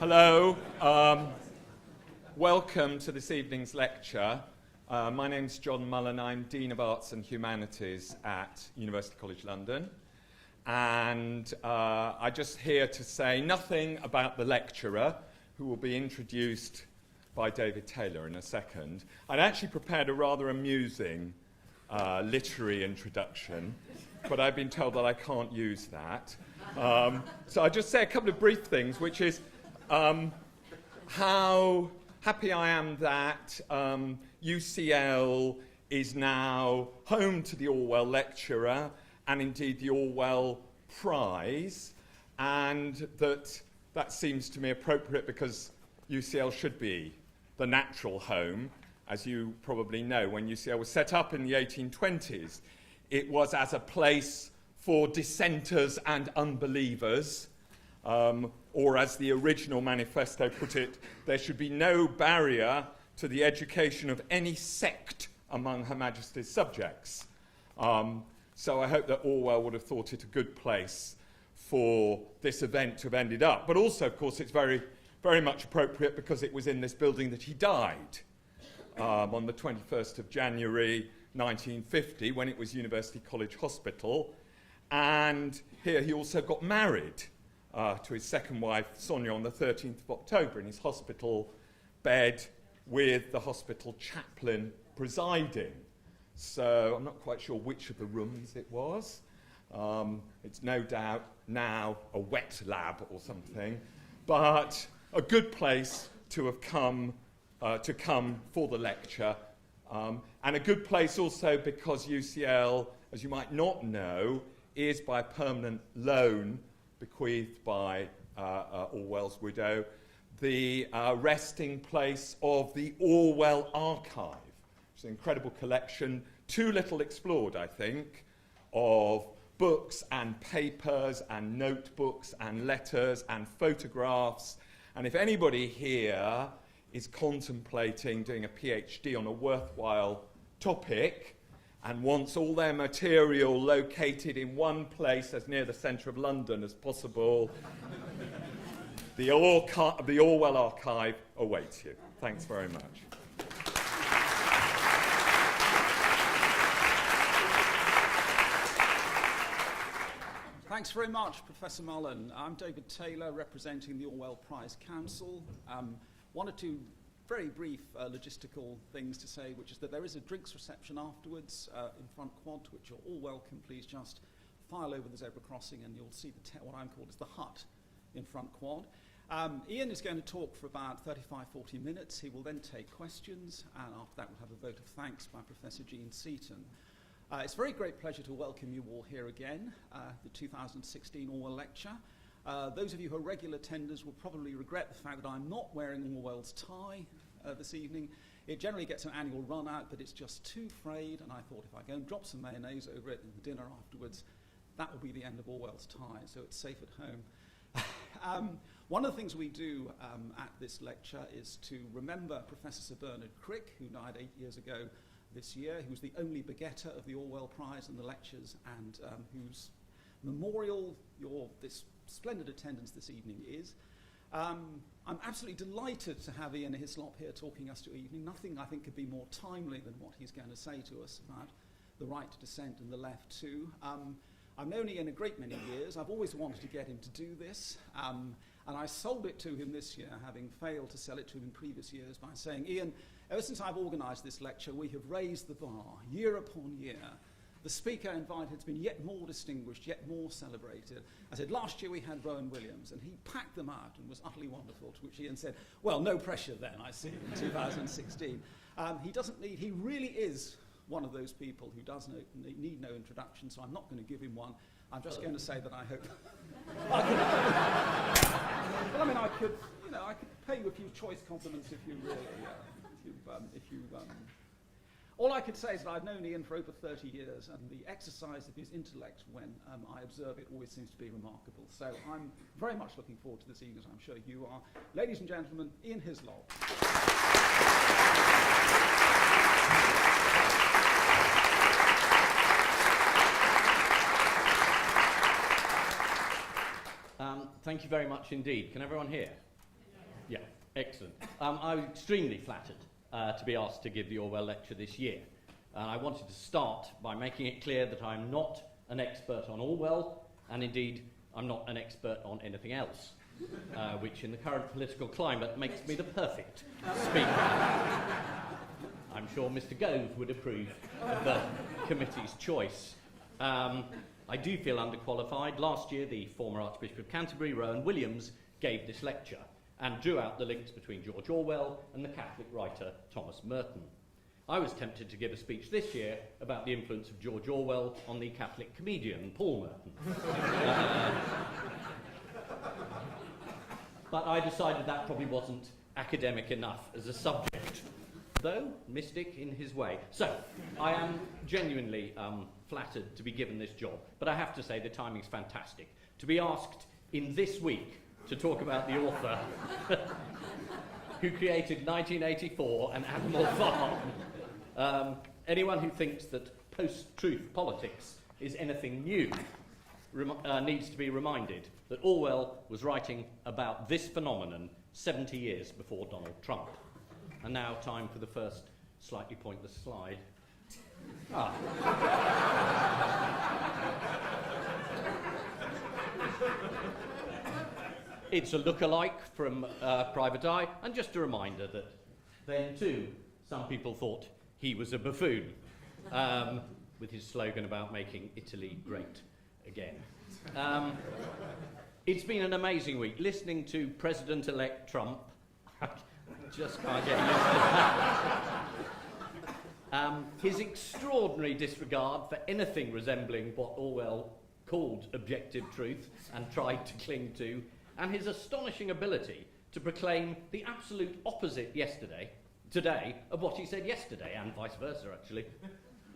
Hello, welcome to this evening's lecture. My name's John Mullen, I'm Dean of Arts and Humanities at University College London, and I'm just here to say nothing about the lecturer, who will be introduced by David Taylor in a second. I'd actually prepared a rather amusing literary introduction, but I've been told that I can't use that. So I'll just say a couple of brief things, which is how happy I am that UCL is now home to the Orwell Lecturer and indeed the Orwell Prize, and that seems to me appropriate because UCL should be the natural home. As you probably know, when UCL was set up in the 1820s, it was as a place for dissenters and unbelievers, or as the original manifesto put it, there should be no barrier to the education of any sect among Her Majesty's subjects. So I hope that Orwell would have thought it a good place for this event to have ended up. But also, of course, it's very, very much appropriate because it was in this building that he died on the 21st of January 1950, when it was University College Hospital. And here he also got married to his second wife, Sonia, on the 13th of October in his hospital bed with the hospital chaplain presiding. So I'm not quite sure which of the rooms it was. It's no doubt now a wet lab or something, but a good place to have come for the lecture, and a good place also because UCL, as you might not know, is by a permanent loan bequeathed by Orwell's widow, the resting place of the Orwell Archive. It's an incredible collection, too little explored, I think, of books and papers and notebooks and letters and photographs. And if anybody here is contemplating doing a PhD on a worthwhile topic and wants all their material located in one place as near the centre of London as possible, the Orwell Archive awaits you. Thanks very much. Thanks very much, Professor Mullen. I'm David Taylor, representing the Orwell Prize Council. One or two very brief logistical things to say, which is that there is a drinks reception afterwards in front quad, to which you're all welcome. Please just file over the zebra crossing and you'll see what I'm called is the hut in front quad. Ian is going to talk for about 35-40 minutes. He will then take questions, and after that we'll have a vote of thanks by Professor Jean Seaton. It's a very great pleasure to welcome you all here again, the 2016 Orwell Lecture. Those of you who are regular attenders will probably regret the fact that I'm not wearing Orwell's tie this evening. It generally gets an annual run out, but it's just too frayed, and I thought if I go and drop some mayonnaise over it and dinner afterwards, that will be the end of Orwell's tie, so it's safe at home. One of the things we do at this lecture is to remember Professor Sir Bernard Crick, who died 8 years ago this year. He was the only begetter of the Orwell Prize and the lectures, and whose memorial this splendid attendance this evening is. I'm absolutely delighted to have Ian Hislop here talking us to evening. Nothing, I think, could be more timely than what he's going to say to us about the right to dissent and the left too. I've known Ian a great many years. I've always wanted to get him to do this, and I sold it to him this year, having failed to sell it to him in previous years, by saying, Ian, ever since I've organised this lecture, we have raised the bar year upon year. The speaker invited has been yet more distinguished, yet more celebrated. I said, last year we had Rowan Williams, and he packed them out and was utterly wonderful, to which Ian said, well, no pressure then, I see, in 2016. He really is one of those people who does need no introduction, so I'm not going to give him one. I'm just going to say that I hope... Well, I mean, I could pay you a few choice compliments if you really... All I could say is that I've known Ian for over 30 years, and the exercise of his intellect when I observe it always seems to be remarkable. So I'm very much looking forward to this evening, as I'm sure you are. Ladies and gentlemen, Ian Hislop. Thank you very much indeed. Can everyone hear? Yeah, excellent. I was extremely flattered to be asked to give the Orwell Lecture this year. And I wanted to start by making it clear that I'm not an expert on Orwell, and indeed I'm not an expert on anything else, which in the current political climate makes me the perfect speaker. I'm sure Mr. Gove would approve of the committee's choice. I do feel underqualified. Last year, the former Archbishop of Canterbury, Rowan Williams, gave this lecture and drew out the links between George Orwell and the Catholic writer Thomas Merton. I was tempted to give a speech this year about the influence of George Orwell on the Catholic comedian Paul Merton. But I decided that probably wasn't academic enough as a subject, though mystic in his way. So, I am genuinely flattered to be given this job, but I have to say the timing's fantastic. To be asked in this week to talk about the author who created 1984 and Animal Farm. Anyone who thinks that post-truth politics is anything new needs to be reminded that Orwell was writing about this phenomenon 70 years before Donald Trump. And now time for the first slightly pointless slide. It's a look-alike from Private Eye, and just a reminder that then too some people thought he was a buffoon, with his slogan about making Italy great again. It's been an amazing week. Listening to President-elect Trump, I just can't get used to that. His extraordinary disregard for anything resembling what Orwell called objective truth and tried to cling to, and his astonishing ability to proclaim the absolute opposite today, of what he said yesterday, and vice versa, actually.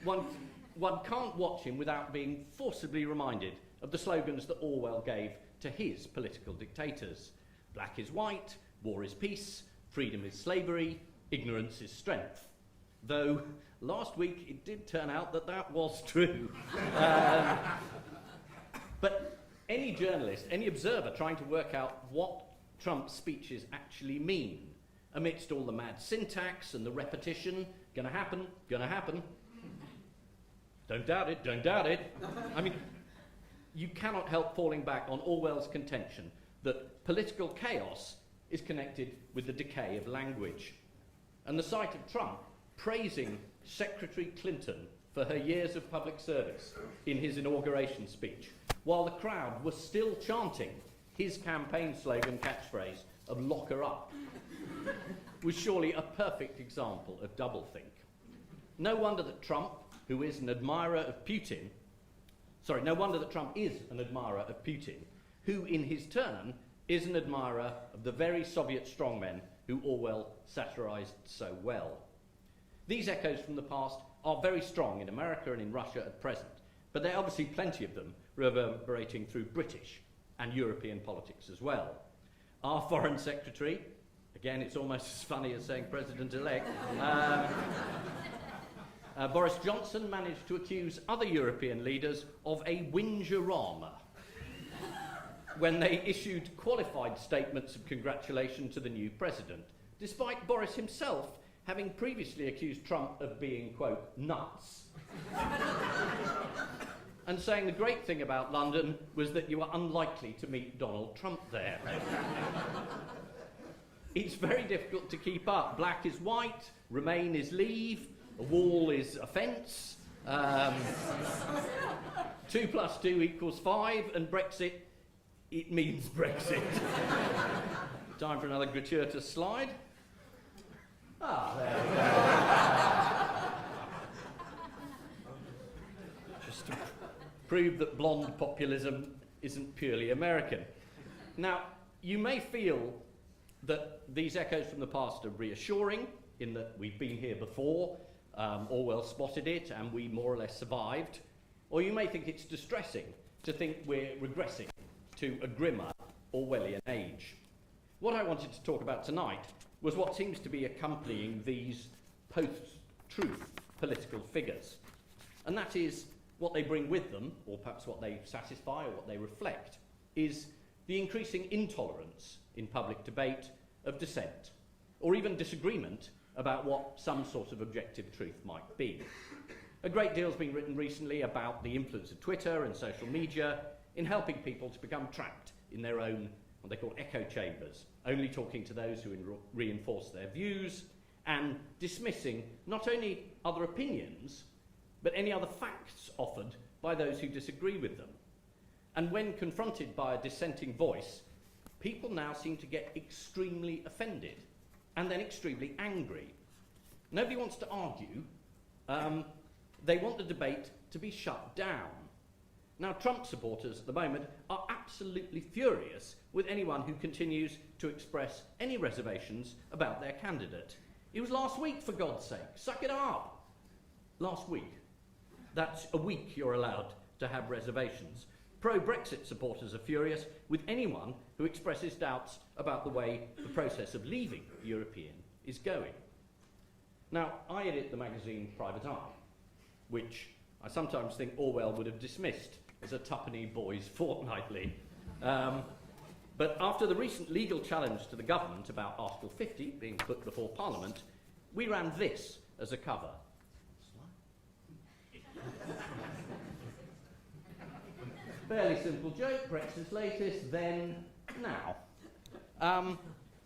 One can't watch him without being forcibly reminded of the slogans that Orwell gave to his political dictators. Black is white, war is peace, freedom is slavery, ignorance is strength. Though last week it did turn out that that was true. But any journalist, any observer trying to work out what Trump's speeches actually mean, amidst all the mad syntax and the repetition, gonna happen, don't doubt it, don't doubt it. I mean, you cannot help falling back on Orwell's contention that political chaos is connected with the decay of language. And the sight of Trump praising Secretary Clinton for her years of public service in his inauguration speech, while the crowd was still chanting his campaign slogan catchphrase of "lock her up," was surely a perfect example of doublethink. No wonder that Trump, who is an admirer of Putin, who in his turn is an admirer of the very Soviet strongmen who Orwell satirised so well. These echoes from the past are very strong in America and in Russia at present, but there are obviously plenty of them reverberating through British and European politics as well. Our Foreign Secretary, again it's almost as funny as saying President-elect, Boris Johnson managed to accuse other European leaders of a whingerama when they issued qualified statements of congratulation to the new president, despite Boris himself having previously accused Trump of being, quote, nuts, and saying the great thing about London was that you were unlikely to meet Donald Trump there. It's very difficult to keep up. Black is white, Remain is leave, a wall is a fence, 2 + 2 = 5, and Brexit, it means Brexit. Time for another gratuitous slide. There we go. Just to prove that blonde populism isn't purely American. Now, you may feel that these echoes from the past are reassuring, in that we've been here before, Orwell spotted it, and we more or less survived. Or you may think it's distressing to think we're regressing to a grimmer Orwellian age. What I wanted to talk about tonight was what seems to be accompanying these post-truth political figures. And that is, what they bring with them, or perhaps what they satisfy or what they reflect, is the increasing intolerance in public debate of dissent, or even disagreement about what some sort of objective truth might be. A great deal has been written recently about the influence of Twitter and social media in helping people to become trapped in their own, what they call echo chambers, only talking to those who reinforce their views and dismissing not only other opinions, but any other facts offered by those who disagree with them. And when confronted by a dissenting voice, people now seem to get extremely offended and then extremely angry. Nobody wants to argue. They want the debate to be shut down. Now, Trump supporters at the moment are absolutely furious with anyone who continues to express any reservations about their candidate. It was last week, for God's sake. Suck it up. Last week. That's a week you're allowed to have reservations. Pro-Brexit supporters are furious with anyone who expresses doubts about the way the process of leaving the European is going. Now, I edit the magazine Private Eye, which I sometimes think Orwell would have dismissed as a tuppenny boys fortnightly. But after the recent legal challenge to the government about Article 50 being put before Parliament, we ran this as a cover. Fairly simple joke, Brexit's latest, then, now.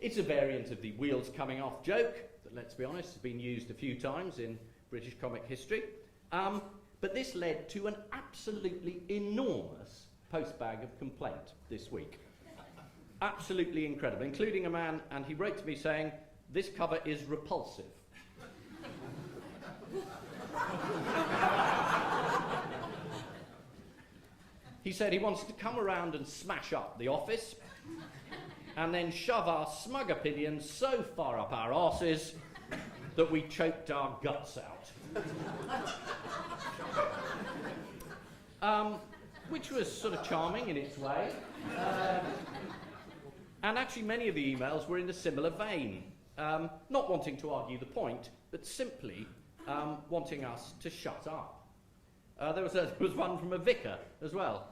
It's a variant of the wheels coming off joke that, let's be honest, has been used a few times in British comic history. But this led to an absolutely enormous postbag of complaint this week. Absolutely incredible, including a man, and he wrote to me saying, "This cover is repulsive." He said he wants to come around and smash up the office and then shove our smug opinions so far up our arses that we choked our guts out. Which was sort of charming in its way. And actually many of the emails were in a similar vein, not wanting to argue the point, but simply wanting us to shut up. There was one from a vicar as well.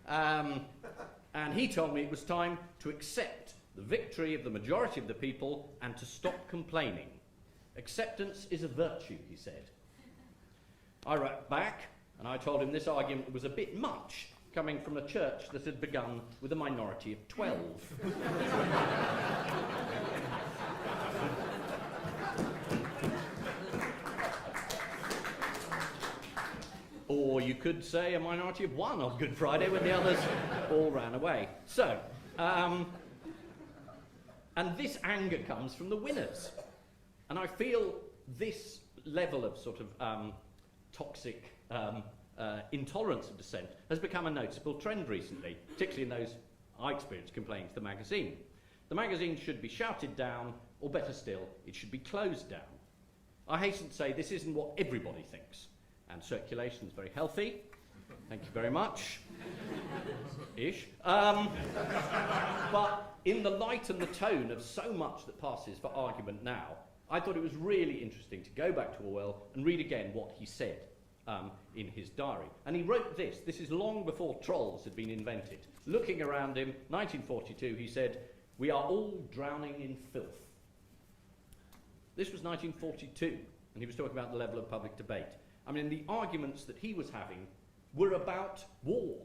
And he told me it was time to accept the victory of the majority of the people and to stop complaining. Acceptance is a virtue, he said. I wrote back, and I told him this argument was a bit much, coming from a church that had begun with a minority of 12. Or you could say a minority of 1 on Good Friday when the others all ran away. So, and this anger comes from the winners. And I feel this level of sort of toxic intolerance of dissent has become a noticeable trend recently, particularly in those I experienced complaining to the magazine. The magazine should be shouted down, or better still, it should be closed down. I hasten to say this isn't what everybody thinks, and circulation is very healthy. Thank you very much. Ish. But in the light and the tone of so much that passes for argument now, I thought it was really interesting to go back to Orwell and read again what he said in his diary. And he wrote this. This is long before trolls had been invented. Looking around him, 1942, he said, "We are all drowning in filth." This was 1942, and he was talking about the level of public debate. I mean, the arguments that he was having were about war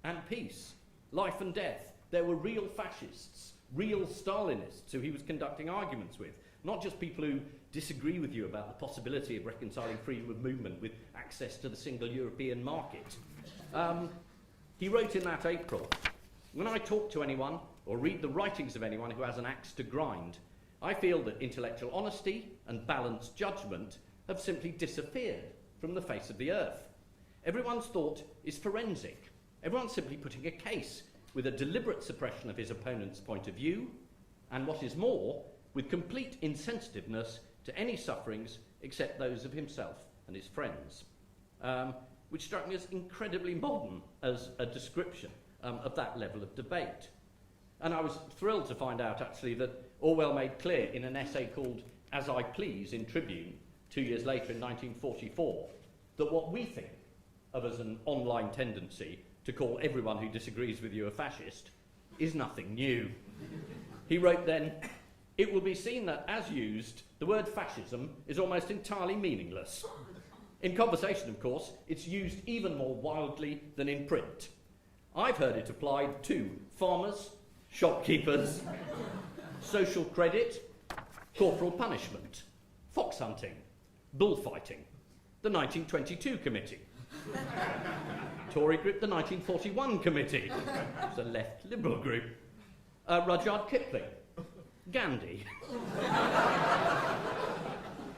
and peace, life and death. There were real fascists, real Stalinists who he was conducting arguments with, not just people who disagree with you about the possibility of reconciling freedom of movement with access to the single European market. He wrote in that April, "When I talk to anyone or read the writings of anyone who has an axe to grind, I feel that intellectual honesty and balanced judgment have simply disappeared from the face of the earth. Everyone's thought is forensic. Everyone's simply putting a case with a deliberate suppression of his opponent's point of view, and what is more, with complete insensitiveness to any sufferings except those of himself and his friends," which struck me as incredibly modern as a description of that level of debate. And I was thrilled to find out, actually, that Orwell made clear in an essay called As I Please in Tribune, 2 years later in 1944, that what we think of as an online tendency to call everyone who disagrees with you a fascist is nothing new. He wrote then, it will be seen that, as used, the word fascism is almost entirely meaningless. In conversation, of course, it's used even more wildly than in print. I've heard it applied to farmers, shopkeepers, social credit, corporal punishment, fox hunting, bullfighting, the 1922 committee, Tory group, the 1941 committee, it's a left liberal group, Rudyard Kipling, Gandhi,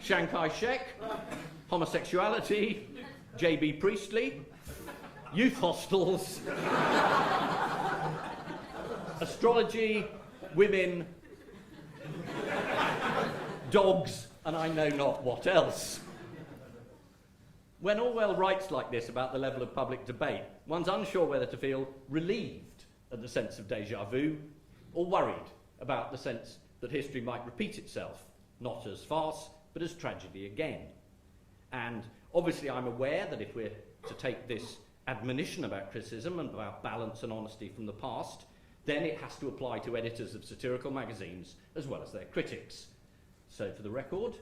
Chiang Kai-shek, homosexuality, J.B. Priestley, youth hostels, astrology, women, dogs, and I know not what else. When Orwell writes like this about the level of public debate, one's unsure whether to feel relieved at the sense of déjà vu or worried about the sense that history might repeat itself, not as farce, but as tragedy again. And obviously I'm aware that if we're to take this admonition about criticism and about balance and honesty from the past, then it has to apply to editors of satirical magazines as well as their critics. So for the record,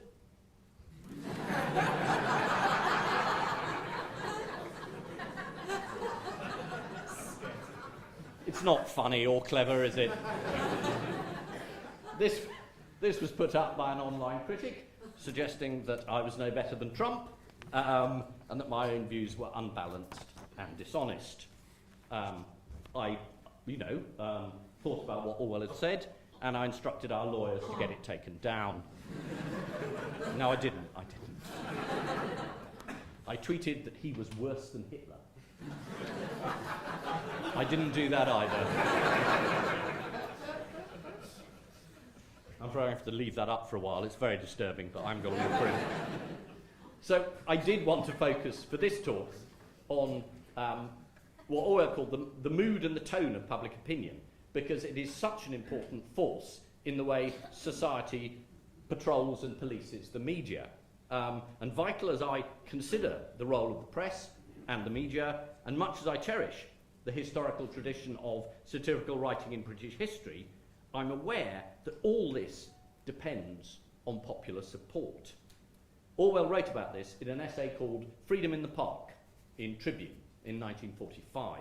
it's not funny or clever, is it? This was put up by an online critic suggesting that I was no better than Trump and that my own views were unbalanced and dishonest. I thought about what Orwell had said, and I instructed our lawyers to get it taken down. No, I didn't. I tweeted that he was worse than Hitler. I didn't do that either. I'm probably going to have to leave that up for a while. It's very disturbing, but I'm going to look for it. So I did want to focus for this talk on what Orwell called the mood and the tone of public opinion, because it is such an important force in the way society patrols and polices the media. And vital as I consider the role of the press and the media, and much as I cherish the historical tradition of satirical writing in British history, I'm aware that all this depends on popular support. Orwell wrote about this in an essay called Freedom in the Park in Tribune in 1945.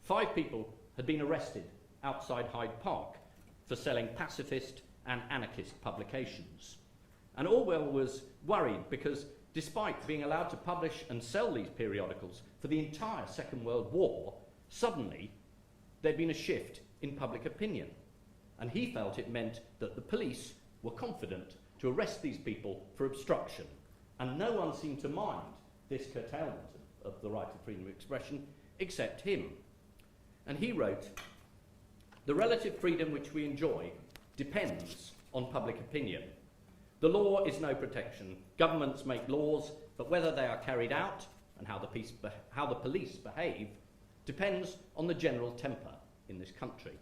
5 people had been arrested outside Hyde Park for selling pacifist and anarchist publications. And Orwell was worried because despite being allowed to publish and sell these periodicals for the entire Second World War, suddenly there'd been a shift in public opinion. And he felt it meant that the police were confident to arrest these people for obstruction. And no one seemed to mind this curtailment of the right of freedom of expression except him. And he wrote, "The relative freedom which we enjoy depends on public opinion. The law is no protection. Governments make laws, but whether they are carried out and how the police behave depends on the general temper in this country.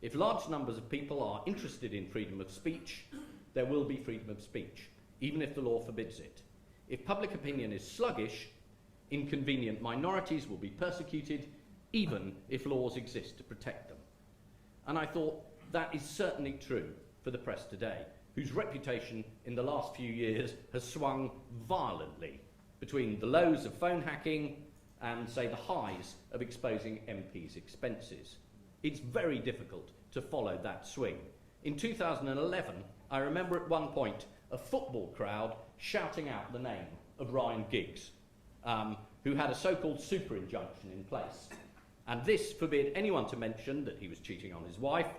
If large numbers of people are interested in freedom of speech, there will be freedom of speech, even if the law forbids it. If public opinion is sluggish, inconvenient minorities will be persecuted, even if laws exist to protect them." And I thought that is certainly true for the press today, whose reputation in the last few years has swung violently between the lows of phone hacking and, say, the highs of exposing MPs' expenses. It's very difficult to follow that swing. In 2011, I remember at one point a football crowd shouting out the name of Ryan Giggs, who had a so-called super injunction in place. And this forbade anyone to mention that he was cheating on his wife,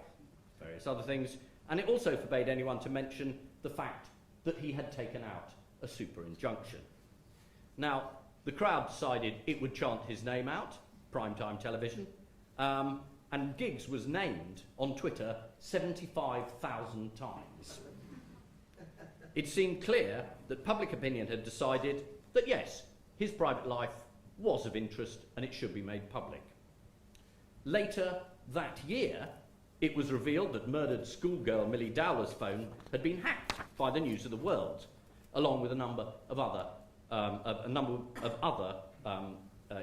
various other things, and it also forbade anyone to mention the fact that he had taken out a super injunction. Now, the crowd decided it would chant his name out, primetime television, and Giggs was named on Twitter 75,000 times. It seemed clear that public opinion had decided that yes, his private life was of interest and it should be made public. Later that year, it was revealed that murdered schoolgirl Millie Dowler's phone had been hacked by the News of the World, along with a number of other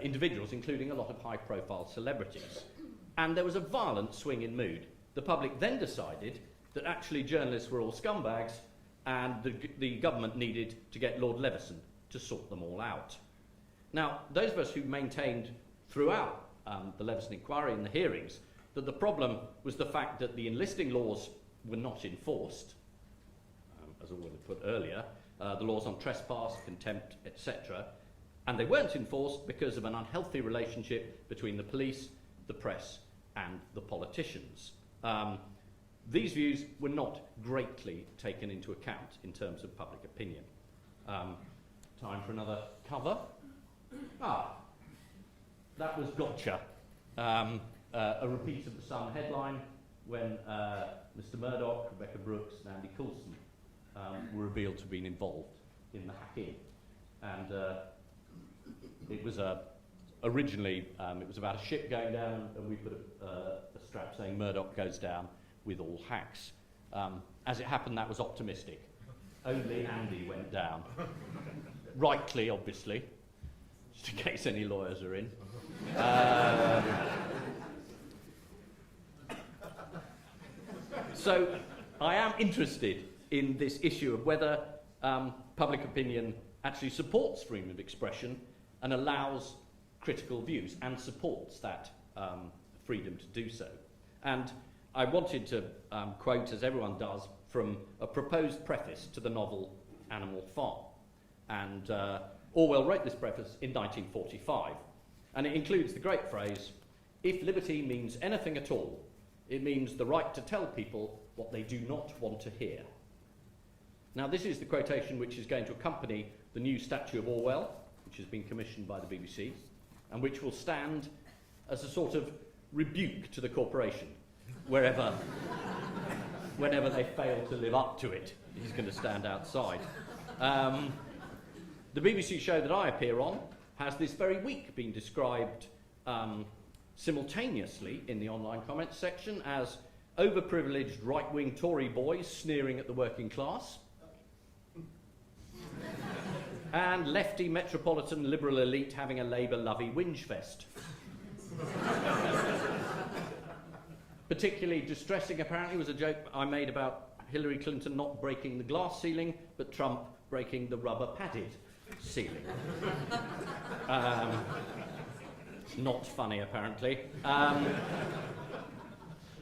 individuals, including a lot of high-profile celebrities. And there was a violent swing in mood. The public then decided that actually journalists were all scumbags and the government needed to get Lord Leveson to sort them all out. Now, those of us who maintained throughout the Leveson inquiry and the hearings that the problem was the fact that the enlisting laws were not enforced, as Orwell had put earlier, the laws on trespass, contempt, etc., and they weren't enforced because of an unhealthy relationship between the police, the press, and the politicians. These views were not greatly taken into account in terms of public opinion. Time for another cover. That was Gotcha, a repeat of the Sun headline when Mr. Murdoch, Rebecca Brooks, and Andy Coulson were revealed to have been involved in the hack-in. And it was originally, it was about a ship going down, and we put a strap saying Murdoch goes down with all hacks. As it happened, that was optimistic. Only Andy went down. Rightly, obviously, just in case any lawyers are in. So I am interested in this issue of whether public opinion actually supports freedom of expression and allows critical views and supports that freedom to do so. And I wanted to quote, as everyone does, from a proposed preface to the novel Animal Farm. And Orwell wrote this preface in 1945, and it includes the great phrase, "If liberty means anything at all, it means the right to tell people what they do not want to hear." Now, this is the quotation which is going to accompany the new statue of Orwell, which has been commissioned by the BBC, and which will stand as a sort of rebuke to the corporation, whenever they fail to live up to it. He's going to stand outside. The BBC show that I appear on has this very week been described simultaneously in the online comments section as overprivileged right-wing Tory boys sneering at the working class and lefty metropolitan liberal elite having a Labour-lovey whinge fest. Particularly distressing, apparently, was a joke I made about Hillary Clinton not breaking the glass ceiling, but Trump breaking the rubber-padded ceiling. Not funny, apparently.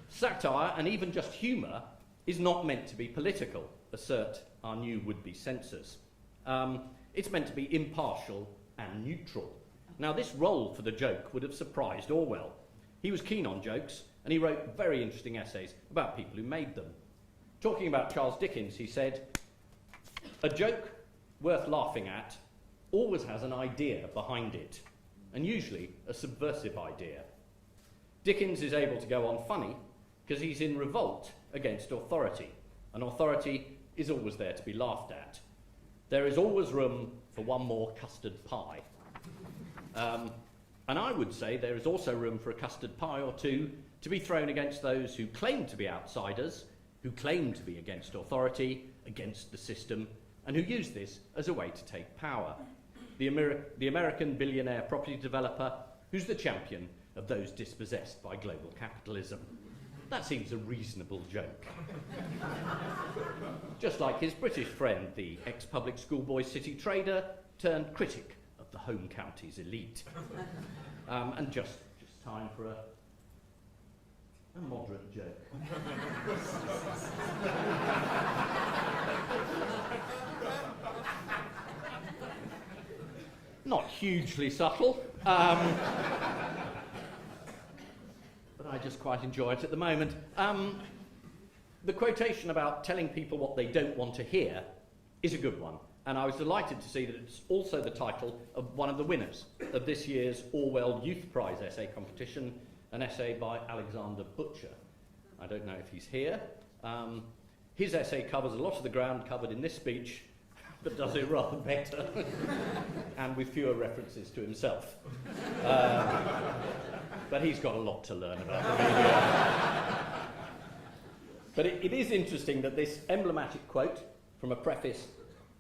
Satire, and even just humour, is not meant to be political, assert our new would-be censors. It's meant to be impartial and neutral. Now, this role for the joke would have surprised Orwell. He was keen on jokes, and he wrote very interesting essays about people who made them. Talking about Charles Dickens, he said, "A joke worth laughing at always has an idea behind it, and usually a subversive idea. Dickens is able to go on funny because he's in revolt against authority, and authority is always there to be laughed at. There is always room for one more custard pie." And I would say there is also room for a custard pie or two to be thrown against those who claim to be outsiders, who claim to be against authority, against the system, and who use this as a way to take power. The American billionaire property developer who's the champion of those dispossessed by global capitalism. That seems a reasonable joke. Just like his British friend, the ex-public schoolboy city trader turned critic of the home county's elite. And just time for a moderate joke. Not hugely subtle, but I just quite enjoy it at the moment. The quotation about telling people what they don't want to hear is a good one, and I was delighted to see that it's also the title of one of the winners of this year's Orwell Youth Prize essay competition, an essay by Alexander Butcher. I don't know if he's here. His essay covers a lot of the ground covered in this speech, but does it rather better, and with fewer references to himself. But he's got a lot to learn about the media. But it is interesting that this emblematic quote from a preface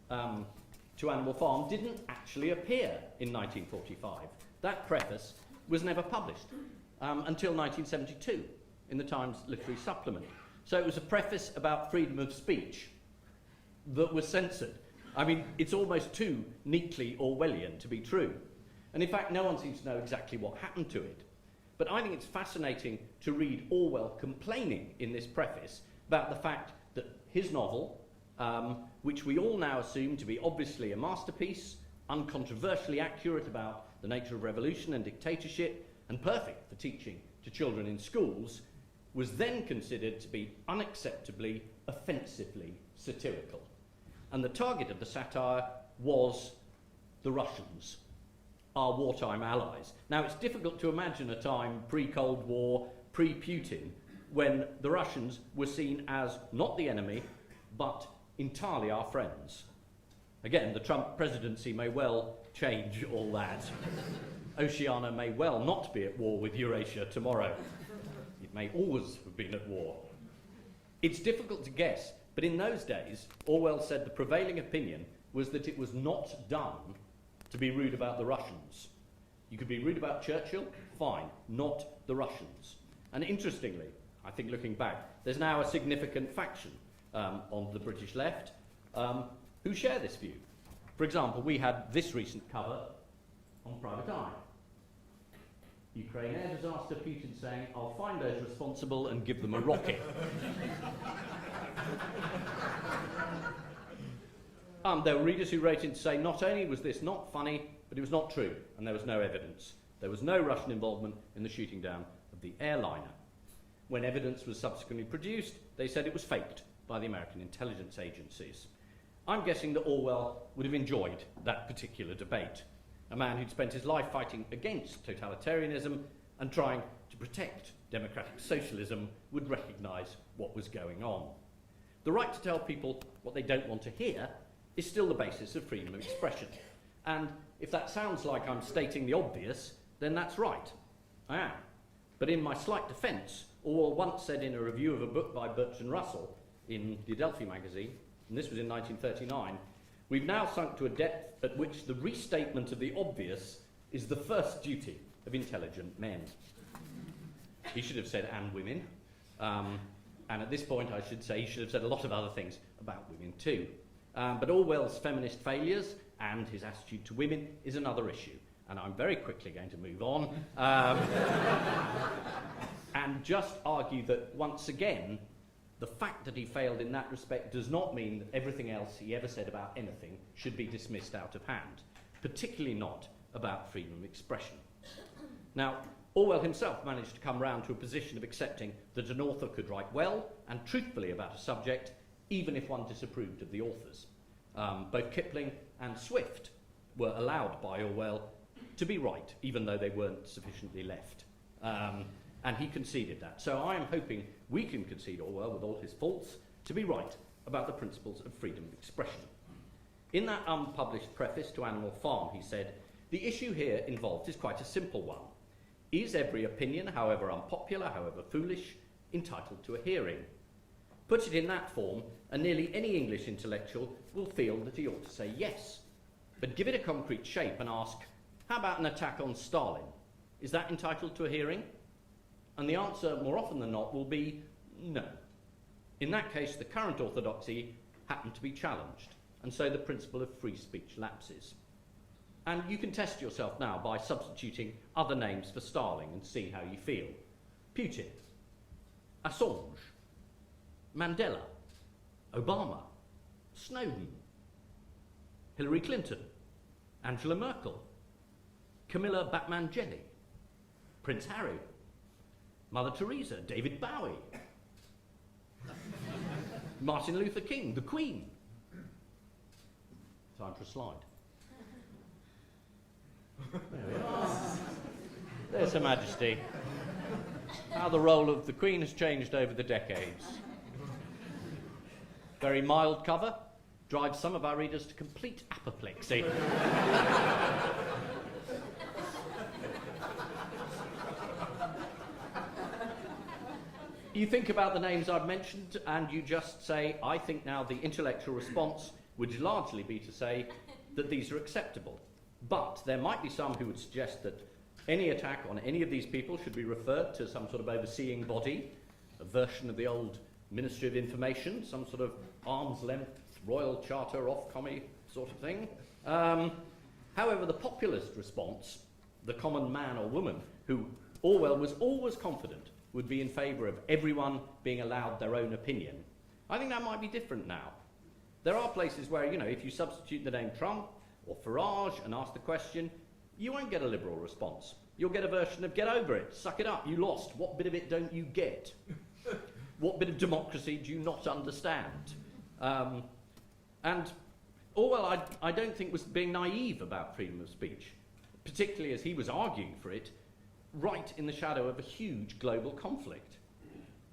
to Animal Farm didn't actually appear in 1945. That preface was never published until 1972 in the Times Literary Supplement. So it was a preface about freedom of speech that was censored. I mean, it's almost too neatly Orwellian to be true. And in fact, no one seems to know exactly what happened to it. But I think it's fascinating to read Orwell complaining in this preface about the fact that his novel, which we all now assume to be obviously a masterpiece, uncontroversially accurate about the nature of revolution and dictatorship, and perfect for teaching to children in schools, was then considered to be unacceptably, offensively satirical. And the target of the satire was the Russians, our wartime allies. Now, it's difficult to imagine a time pre-Cold War, pre-Putin, when the Russians were seen as not the enemy, but entirely our friends. Again, the Trump presidency may well change all that. Oceania may well not be at war with Eurasia tomorrow. It may always have been at war. It's difficult to guess, but in those days, Orwell said the prevailing opinion was that it was not done to be rude about the Russians. You could be rude about Churchill, fine, not the Russians. And interestingly, I think looking back, there's now a significant faction on the British left who share this view. For example, we had this recent cover on Private Eye. Ukraine air disaster, Putin saying, I'll find those responsible and give them a rocket. There were readers who wrote in to say not only was this not funny, but it was not true, and there was no evidence. There was no Russian involvement in the shooting down of the airliner. When evidence was subsequently produced, they said it was faked by the American intelligence agencies. I'm guessing that Orwell would have enjoyed that particular debate. A man who'd spent his life fighting against totalitarianism and trying to protect democratic socialism would recognise what was going on. The right to tell people what they don't want to hear is still the basis of freedom of expression. And if that sounds like I'm stating the obvious, then that's right. I am. But in my slight defence, Orwell once said in a review of a book by Bertrand Russell in the Adelphi magazine, and this was in 1939, we've now sunk to a depth at which the restatement of the obvious is the first duty of intelligent men. He should have said, and women. And at this point, I should say he should have said a lot of other things about women too. But Orwell's feminist failures and his attitude to women is another issue. And I'm very quickly going to move on. And just argue that, once again, the fact that he failed in that respect does not mean that everything else he ever said about anything should be dismissed out of hand, particularly not about freedom of expression. Now, Orwell himself managed to come round to a position of accepting that an author could write well and truthfully about a subject, even if one disapproved of the authors. Both Kipling and Swift were allowed by Orwell to be right, even though they weren't sufficiently left. And he conceded that. So I am hoping we can concede Orwell, with all his faults, to be right about the principles of freedom of expression. In that unpublished preface to Animal Farm, he said, the issue here involved is quite a simple one. Is every opinion, however unpopular, however foolish, entitled to a hearing? Put it in that form, and nearly any English intellectual will feel that he ought to say yes. But give it a concrete shape and ask, how about an attack on Stalin? Is that entitled to a hearing? And the answer, more often than not, will be no. In that case, the current orthodoxy happened to be challenged, and so the principle of free speech lapses. And you can test yourself now by substituting other names for Stalin and see how you feel. Putin, Assange, Mandela, Obama, Snowden, Hillary Clinton, Angela Merkel, Camilla Batman Jelly, Prince Harry, Mother Teresa, David Bowie, Martin Luther King, the Queen. Time for a slide. There we are. There's Her Majesty. How the role of the Queen has changed over the decades. Very mild cover, drives some of our readers to complete apoplexy. You think about the names I've mentioned and you just say, I think now the intellectual response would largely be to say that these are acceptable. But there might be some who would suggest that any attack on any of these people should be referred to some sort of overseeing body, a version of the old Ministry of Information, some sort of arm's length, royal charter, Ofcommy sort of thing. However, the populist response, the common man or woman, who Orwell was always confident would be in favour of everyone being allowed their own opinion, I think that might be different now. There are places where, you know, if you substitute the name Trump or Farage and ask the question, you won't get a liberal response. You'll get a version of get over it, suck it up, you lost. What bit of it don't you get? What bit of democracy do you not understand? And Orwell, I don't think, was being naive about freedom of speech, particularly as he was arguing for it right in the shadow of a huge global conflict.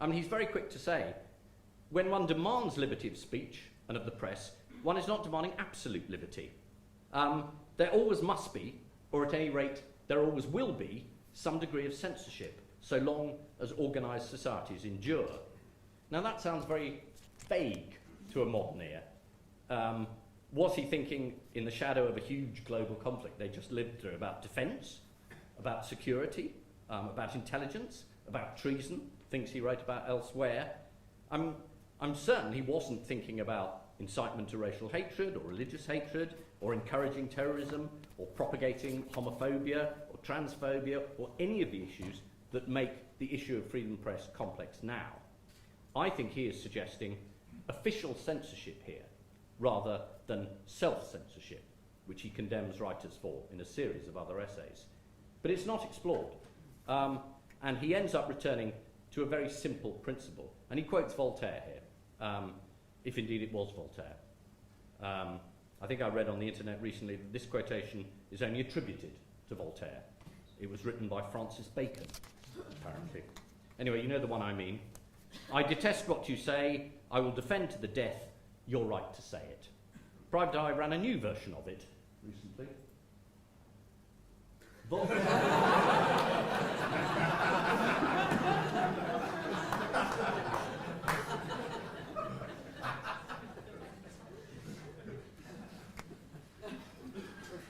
I mean, he's very quick to say, when one demands liberty of speech and of the press, one is not demanding absolute liberty. There always must be, or at any rate, there always will be, some degree of censorship, so long as organised societies endure. Now that sounds very vague to a modern ear. Was he thinking in the shadow of a huge global conflict they just lived through about defence, about security, about intelligence, about treason, things he wrote about elsewhere? I'm certain he wasn't thinking about incitement to racial hatred or religious hatred or encouraging terrorism or propagating homophobia or transphobia or any of the issues that make the issue of freedom of press complex now. I think he is suggesting official censorship here rather than self-censorship, which he condemns writers for in a series of other essays. But it's not explored. And he ends up returning to a very simple principle. And he quotes Voltaire here, if indeed it was Voltaire. I think I read on the internet recently that this quotation is only attributed to Voltaire. It was written by Francis Bacon, apparently. Anyway, you know the one I mean. I detest what you say. I will defend to the death your right to say it. Private Eye ran a new version of it recently.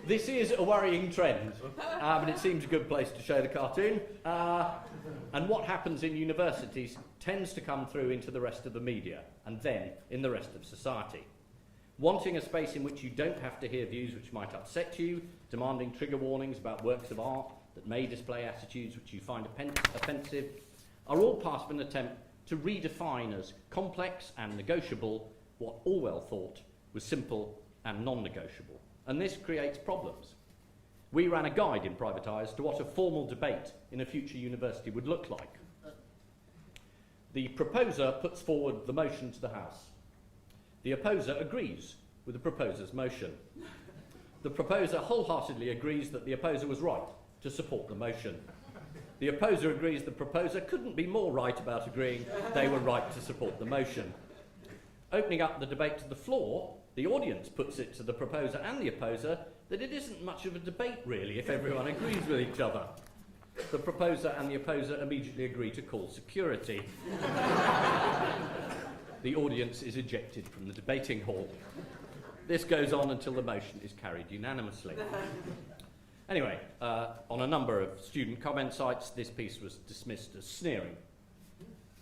This is a worrying trend, but it seems a good place to show the cartoon. And what happens in universities tends to come through into the rest of the media, and then in the rest of society. Wanting a space in which you don't have to hear views which might upset you, demanding trigger warnings about works of art that may display attitudes which you find offensive, are all part of an attempt to redefine as complex and negotiable what Orwell thought was simple and non-negotiable. And this creates problems. We ran a guide in Private Eye as to what a formal debate in a future university would look like. The proposer puts forward the motion to the House. The opposer agrees with the proposer's motion. The proposer wholeheartedly agrees that the opposer was right to support the motion. The opposer agrees the proposer couldn't be more right about agreeing they were right to support the motion. Opening up the debate to the floor, the audience puts it to the proposer and the opposer that it isn't much of a debate, really, if everyone agrees with each other. The proposer and the opposer immediately agree to call security. The audience is ejected from the debating hall. This goes on until the motion is carried unanimously. Anyway, on a number of student comment sites, this piece was dismissed as sneering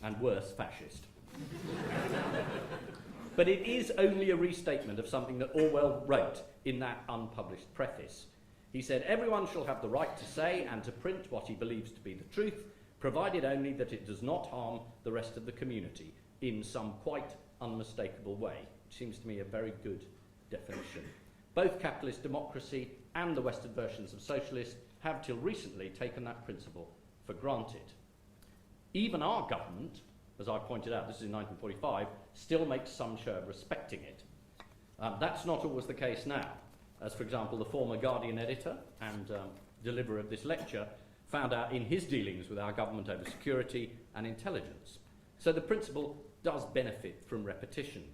and worse, fascist. But it is only a restatement of something that Orwell wrote in that unpublished preface. He said, everyone shall have the right to say and to print what he believes to be the truth, provided only that it does not harm the rest of the community in some quite unmistakable way, which seems to me a very good definition. Both capitalist democracy and the Western versions of socialist have till recently taken that principle for granted. Even our government, as I pointed out, this is in 1945, still makes some show of respecting it. That's not always the case now, as for example the former Guardian editor and deliverer of this lecture found out in his dealings with our government over security and intelligence. So the principle does benefit from repetition.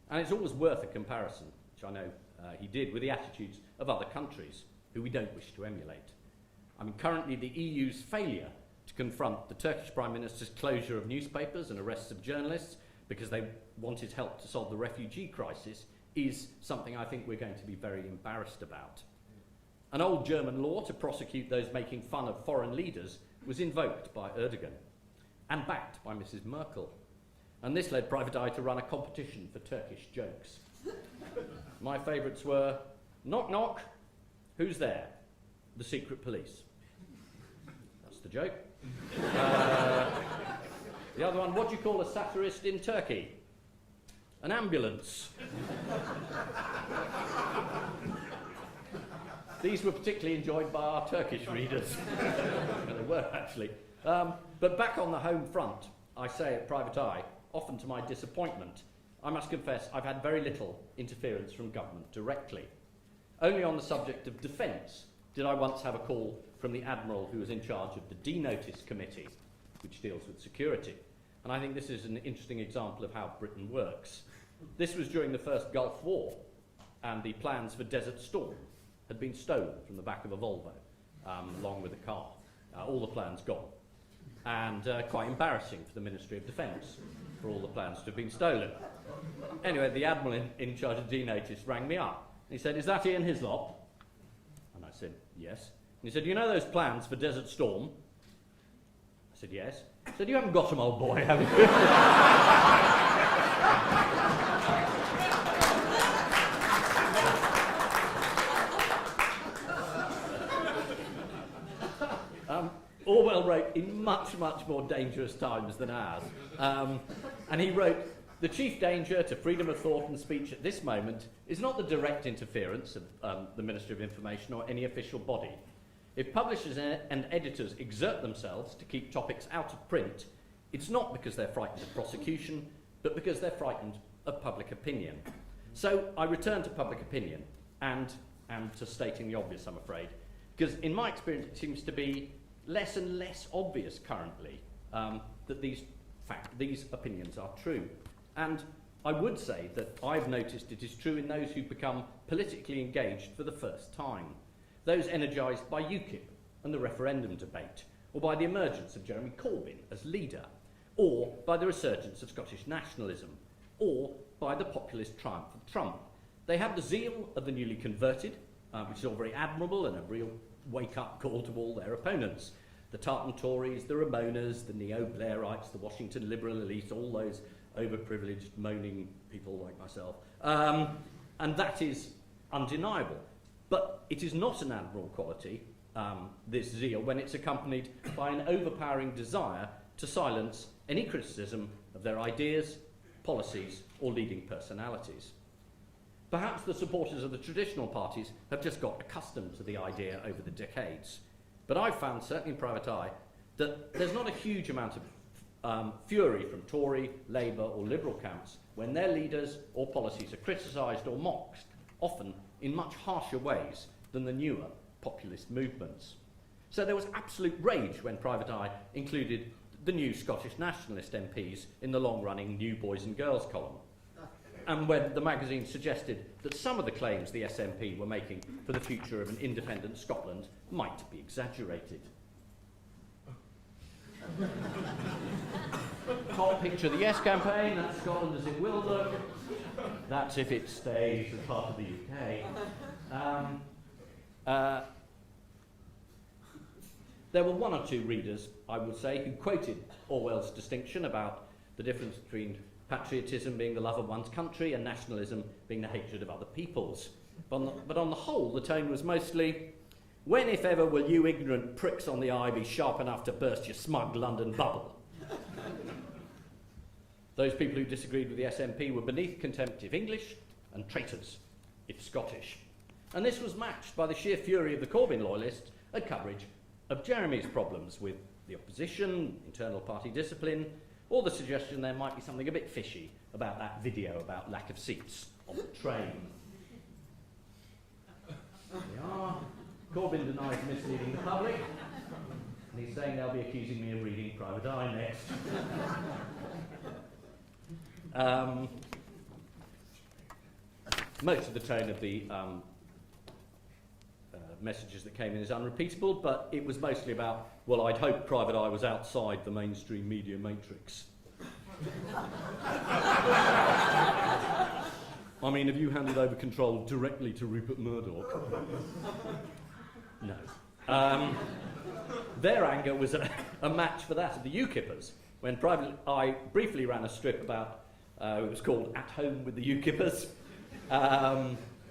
And it's always worth a comparison, which I know he did, with the attitudes of other countries who we don't wish to emulate. I mean, currently the EU's failure to confront the Turkish Prime Minister's closure of newspapers and arrests of journalists because they wanted help to solve the refugee crisis is something I think we're going to be very embarrassed about. An old German law to prosecute those making fun of foreign leaders was invoked by Erdogan and backed by Mrs. Merkel. and this led Private Eye to run a competition for Turkish jokes. My favourites were, knock knock, who's there? The secret police. That's the joke. The other one, what do you call a satirist in Turkey? An ambulance. These were particularly enjoyed by our Turkish readers. They were, actually. But back on the home front, I say at Private Eye, often to my disappointment, I must confess I've had very little interference from government directly. Only on the subject of defence did I once have a call from the Admiral who was in charge of the D-Notice Committee, which deals with security. And I think this is an interesting example of how Britain works. This was during the first Gulf War, and the plans for Desert Storm had been stolen from the back of a Volvo, along with a car. All the plans gone. And quite embarrassing for the Ministry of Defence for all the plans to have been stolen. Anyway, the Admiral in charge of D-Notice rang me up. He said, is that Ian Hislop? And I said, yes. And he said, you know those plans for Desert Storm? I said, yes. He said, you haven't got them, old boy, have you? Orwell wrote in much, much more dangerous times than ours. And he wrote, the chief danger to freedom of thought and speech at this moment is not the direct interference of the Ministry of Information or any official body. If publishers and editors exert themselves to keep topics out of print, it's not because they're frightened of prosecution, but because they're frightened of public opinion. So I return to public opinion and to stating the obvious, I'm afraid, because in my experience it seems to be less and less obvious currently that these opinions are true. And I would say that I've noticed it is true in those who become politically engaged for the first time, those energised by UKIP and the referendum debate, or by the emergence of Jeremy Corbyn as leader, or by the resurgence of Scottish nationalism, or by the populist triumph of Trump. They have the zeal of the newly converted, which is all very admirable and a real wake-up call to all their opponents. The Tartan Tories, the Ramonas, the Neo-Blairites, the Washington liberal elite, all those overprivileged, moaning people like myself. And that is undeniable. But it is not an admirable quality, this zeal, when it's accompanied by an overpowering desire to silence any criticism of their ideas, policies, or leading personalities. Perhaps the supporters of the traditional parties have just got accustomed to the idea over the decades. But I've found, certainly in Private Eye, that there's not a huge amount of fury from Tory, Labour or Liberal camps when their leaders or policies are criticised or mocked, often in much harsher ways than the newer populist movements. So there was absolute rage when Private Eye included the new Scottish nationalist MPs in the long-running New Boys and Girls column. And when the magazine suggested that some of the claims the SNP were making for the future of an independent Scotland might be exaggerated. Top picture of the Yes campaign, that's Scotland as it will look. That's if it stays as part of the UK. There were one or two readers, I would say, who quoted Orwell's distinction about the difference between patriotism being the love of one's country and nationalism being the hatred of other peoples. But on the whole, the tone was mostly, when, if ever, will you ignorant pricks on the eye be sharp enough to burst your smug London bubble? Those people who disagreed with the SNP were beneath contempt if English and traitors if Scottish. And this was matched by the sheer fury of the Corbyn loyalists at coverage of Jeremy's problems with the opposition, internal party discipline, or the suggestion there might be something a bit fishy about that video about lack of seats on the train. There we are. Corbyn denies misleading the public, and he's saying they'll be accusing me of reading Private Eye next. Most of the tone of the messages that came in is unrepeatable, but it was mostly about, well, I'd hoped Private Eye was outside the mainstream media matrix. I mean, have you handed over control directly to Rupert Murdoch? No. Their anger was a match for that of the UKIPers, when Private Eye briefly ran a strip about, it was called At Home with the UKIPers,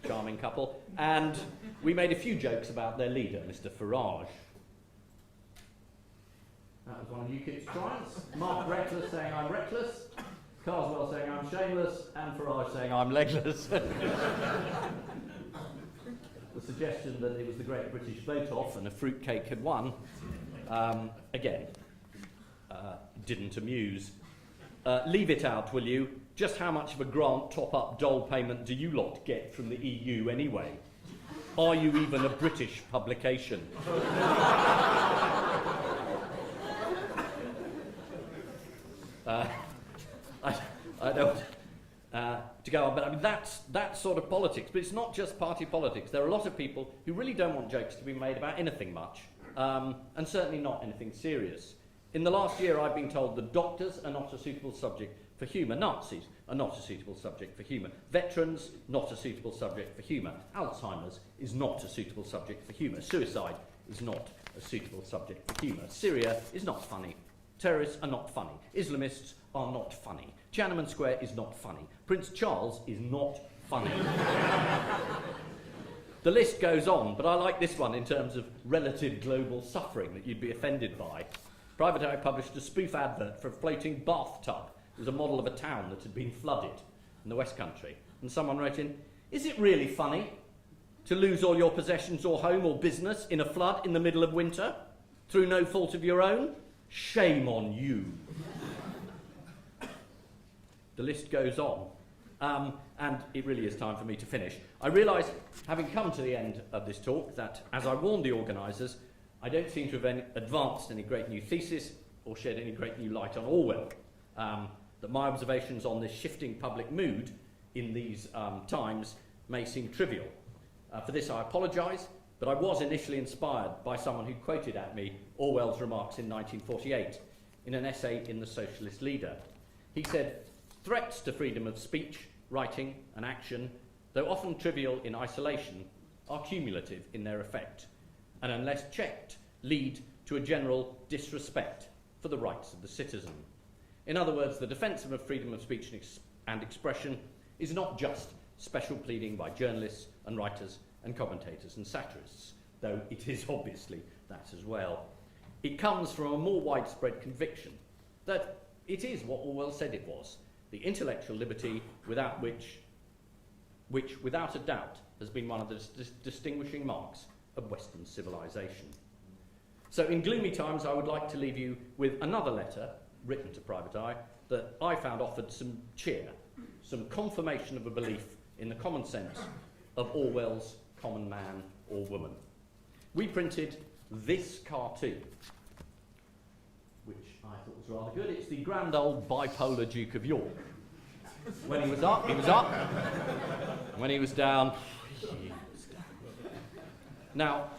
charming couple, and we made a few jokes about their leader, Mr. Farage. That was one of UKIP's triumphs. Mark Reckless saying I'm reckless, Carswell saying I'm shameless, and Farage saying I'm legless. The suggestion that it was the Great British Vote-Off and a fruitcake had won, again, didn't amuse. Leave it out, will you? Just how much of a grant top-up dole payment do you lot get from the EU anyway? Are you even a British publication? I don't to go on, but I mean that's sort of politics. But it's not just party politics. There are a lot of people who really don't want jokes to be made about anything much, and certainly not anything serious. In the last year, I've been told that doctors are not a suitable subject for humour. Nazis are not a suitable subject for humour. Veterans, not a suitable subject for humour. Alzheimer's is not a suitable subject for humour. Suicide is not a suitable subject for humour. Syria is not funny. Terrorists are not funny. Islamists are not funny. Tiananmen Square is not funny. Prince Charles is not funny. The list goes on, but I like this one in terms of relative global suffering that you'd be offended by. Private Eye published a spoof advert for a floating bathtub. It was a model of a town that had been flooded in the West Country. And someone wrote in, "Is it really funny to lose all your possessions or home or business in a flood in the middle of winter through no fault of your own? Shame on you." The list goes on. And it really is time for me to finish. I realise, having come to the end of this talk, that, as I warned the organisers, I don't seem to have advanced any great new thesis or shed any great new light on Orwell. That my observations on this shifting public mood in these times may seem trivial. For this I apologise, but I was initially inspired by someone who quoted at me Orwell's remarks in 1948 in an essay in The Socialist Leader. He said, "Threats to freedom of speech, writing and action, though often trivial in isolation, are cumulative in their effect, and unless checked, lead to a general disrespect for the rights of the citizen." In other words, the defence of freedom of speech and expression is not just special pleading by journalists and writers and commentators and satirists, though it is obviously that as well. It comes from a more widespread conviction that it is what Orwell said it was, the intellectual liberty without which without a doubt has been one of the distinguishing marks of Western civilization. So in gloomy times, I would like to leave you with another letter written to Private Eye that I found offered some cheer, some confirmation of a belief in the common sense of Orwell's common man or woman. We printed this cartoon, which I thought was rather good. It's the grand old bipolar Duke of York. When he was up, he was up. When he was down, he was down. Now,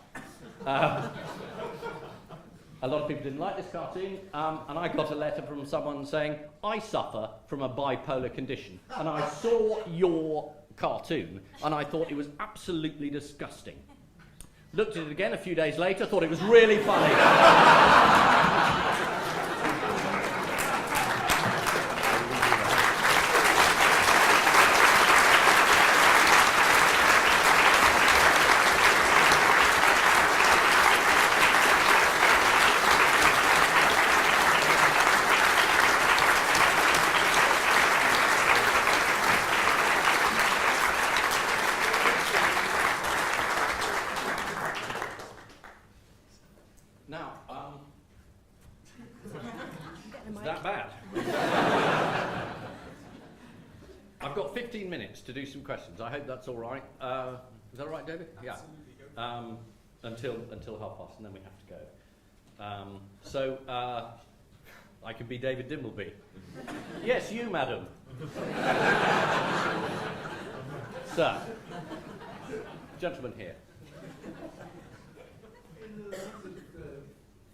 a lot of people didn't like this cartoon, and I got a letter from someone saying, "I suffer from a bipolar condition, and I saw your cartoon, and I thought it was absolutely disgusting. Looked at it again a few days later, thought it was really funny." To do some questions. I hope that's all right. Is that all right, David? Yeah. Until 12:30, and then we have to go. So I can be David Dimbleby. Yes, you, madam. Sir. Gentleman here. In the light of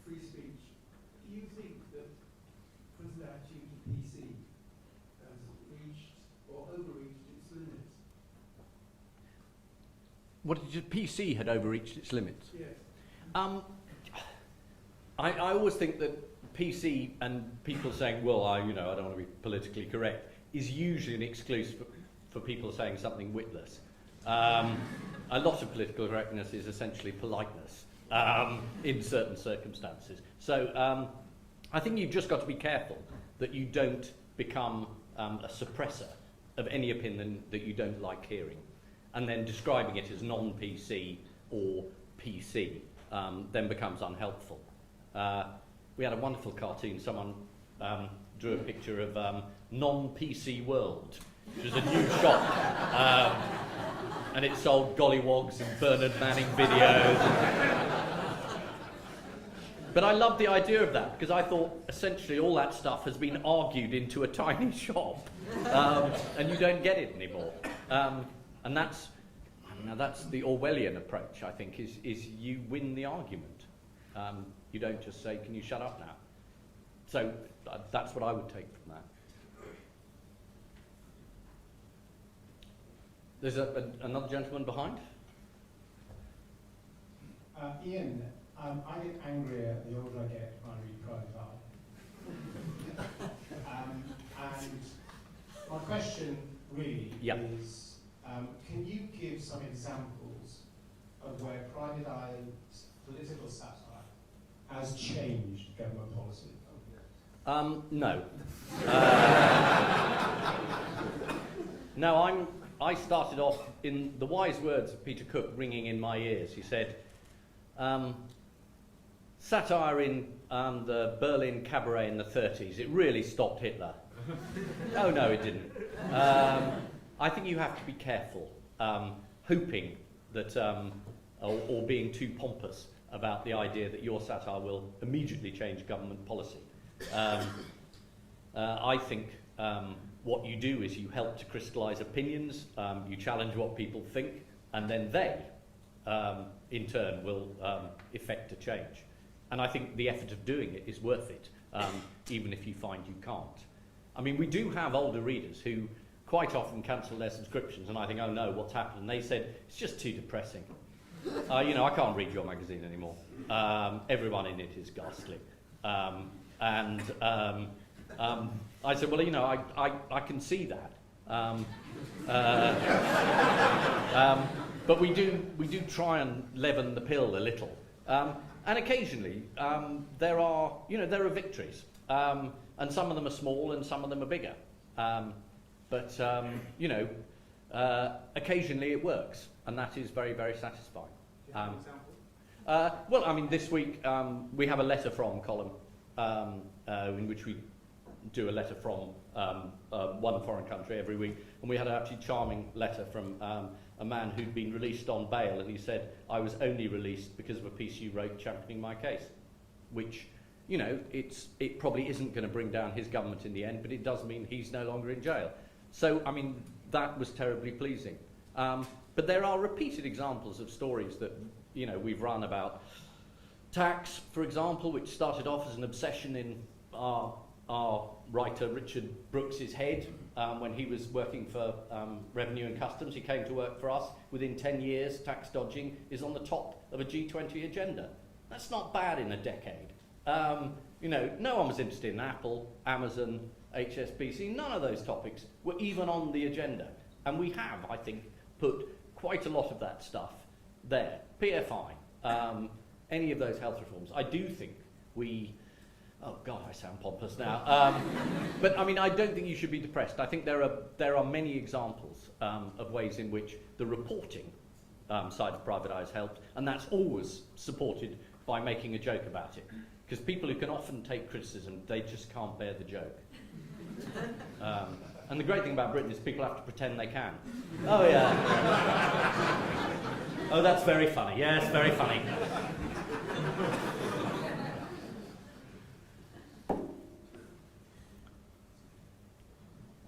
free speech, do you think that present attitude to PC has reached or overreached its limits? What did you, PC had overreached its limits? Yes. I always think that PC and people saying, well, I don't want to be politically correct, is usually an excuse for people saying something witless. A lot of political correctness is essentially politeness in certain circumstances. So I think you've just got to be careful that you don't become a suppressor of any opinion that you don't like hearing, and then describing it as non-PC or PC then becomes unhelpful. We had a wonderful cartoon. Someone drew a picture of non-PC World, which was a new shop, and it sold gollywogs and Bernard Manning videos. But I loved the idea of that, because I thought essentially all that stuff has been argued into a tiny shop, and you don't get it anymore. And that's the Orwellian approach, I think, is you win the argument. You don't just say, can you shut up now? So that's what I would take from that. There's another gentleman behind. Ian, I get angrier the older I get when I read Private Eye. And my question really is, can you give some examples of where Private Eye's political satire has changed government policy? No. No, I started off in the wise words of Peter Cook ringing in my ears. He said, satire in the Berlin cabaret in the 30s, it really stopped Hitler. Oh, no, it didn't. I think you have to be careful, hoping that, or being too pompous about the idea that your satire will immediately change government policy. I think what you do is you help to crystallise opinions, you challenge what people think, and then they, in turn, will effect a change. And I think the effort of doing it is worth it, even if you find you can't. I mean, we do have older readers who quite often cancel their subscriptions, and I think, oh no, what's happened? And they said, it's just too depressing. I can't read your magazine anymore. Everyone in it is ghastly. I said, well, I can see that. But we do try and leaven the pill a little. And occasionally, there are victories. And some of them are small and some of them are bigger. Occasionally it works. And that is very, very satisfying. Do you have an example? Well, I mean, this week we have a letter from column in which we do a letter from one foreign country every week, and we had an absolutely charming letter from a man who'd been released on bail, and he said, I was only released because of a piece you wrote championing my case, which, it probably isn't going to bring down his government in the end, but it does mean he's no longer in jail. So, I mean, that was terribly pleasing. But there are repeated examples of stories that, we've run about tax, for example, which started off as an obsession in our writer Richard Brooks's head when he was working for Revenue and Customs. He came to work for us. Within 10 years, tax dodging is on the top of a G20 agenda. That's not bad in a decade. No one was interested in Apple, Amazon, HSBC. None of those topics were even on the agenda. And we have, I think, put quite a lot of that stuff there. PFI, any of those health reforms. I do think we... Oh God, I sound pompous now. But I mean, I don't think you should be depressed. I think there are many examples of ways in which the reporting side of Private Eye has helped, and that's always supported by making a joke about it. Because people who can often take criticism, they just can't bear the joke. And the great thing about Britain is people have to pretend they can. Oh yeah. Oh, that's very funny. Yes, very funny.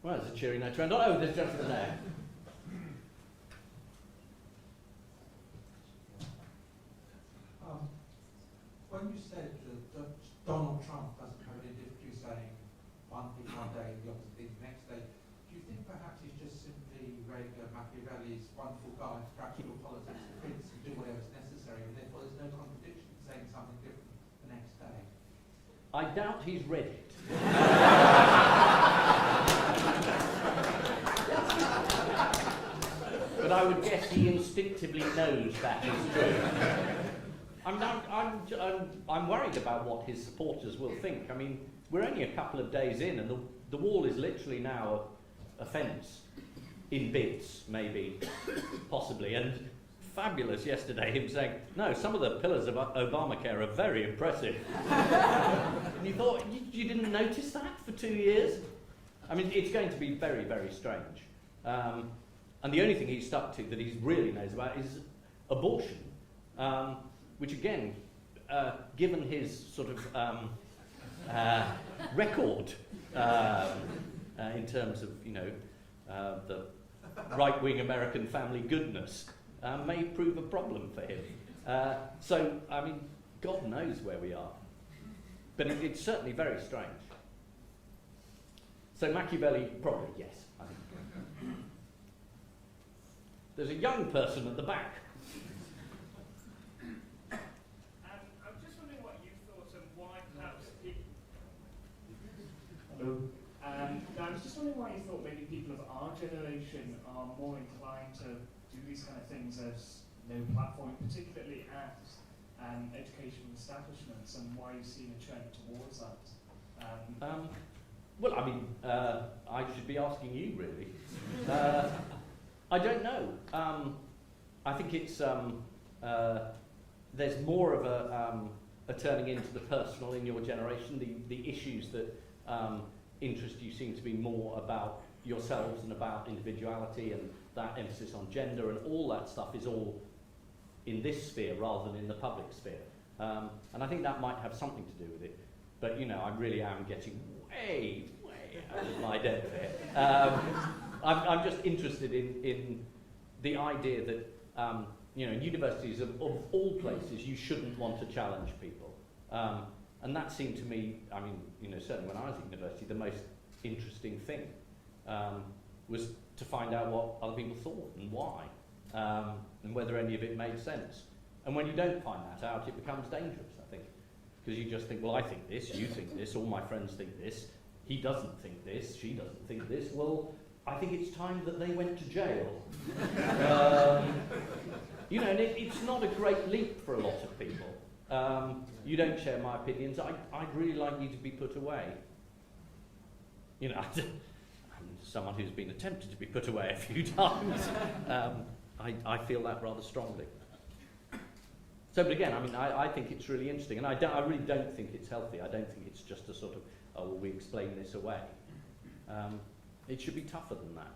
Well, there's a cheery note to end on. Oh, there's a gentleman there. When you said that Donald Trump doesn't have any difficulty saying one thing one day and the opposite thing the next day, do you think perhaps he's just simply read Machiavelli's wonderful guide to practical politics, the prince can do whatever is necessary, and therefore there's no contradiction in saying something different the next day? I doubt he's read it. But I would guess he instinctively knows that is true. I'm worried about what his supporters will think. I mean, we're only a couple of days in, and the wall is literally now a fence in bits, maybe, possibly. And fabulous yesterday, him saying, no, some of the pillars of Obamacare are very impressive. And you thought, you didn't notice that for 2 years? I mean, it's going to be very, very strange. And the only thing he's stuck to that he really knows about is abortion, which again, given his sort of record in terms of, you know, the right-wing American family goodness, may prove a problem for him. So, I mean, God knows where we are. But it's certainly very strange. So Machiavelli, probably, yes. I think. There's a young person at the back. I'm just wondering what you thought and why perhaps people... I was just wondering why you thought maybe people of our generation are more inclined to do these kind of things as no platform, particularly at educational establishments, and why you've seen a trend towards that. Well, I mean, I should be asking you, really. I don't know. I think it's there's more of a turning into the personal in your generation. The issues that interest you seem to be more about yourselves and about individuality, and that emphasis on gender and all that stuff is all in this sphere rather than in the public sphere. And I think that might have something to do with it. But, you know, I really am getting way out of my depth here. I'm just interested in the idea that, you know, in universities of all places, you shouldn't want to challenge people. And that seemed to me, I mean, you know, certainly when I was at university, the most interesting thing was to find out what other people thought and why, and whether any of it made sense. And when you don't find that out, it becomes dangerous, I think, because you just think, well, I think this, you think this, all my friends think this, he doesn't think this, she doesn't think this. Well, I think it's time that they went to jail. You know, and it's not a great leap for a lot of people. You don't share my opinions. I'd really like you to be put away. You know, I'm someone who's been attempted to be put away a few times. I feel that rather strongly. So, but again, I mean, I think it's really interesting, and I really don't think it's healthy. I don't think it's just a sort of, oh, well, we explain this away. It should be tougher than that.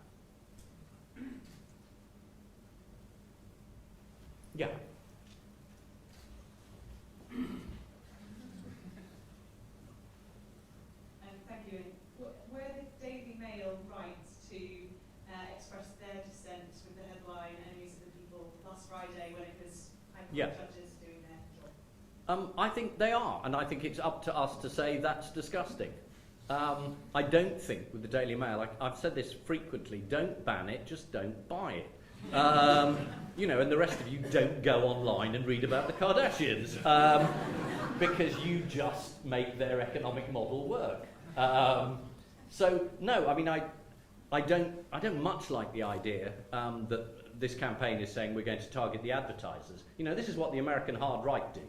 Yeah. Thank you. Were the Daily Mail right to express their dissent with the headline "Enemies of the People" last Friday when it was High Court judges doing their job? I think they are, and I think it's up to us to say that's disgusting. I don't think with the Daily Mail, I've said this frequently, don't ban it, just don't buy it. You know, and the rest of you don't go online and read about the Kardashians, because you just make their economic model work. So no, I mean, I don't much like the idea that this campaign is saying we're going to target the advertisers. You know, this is what the American hard right do.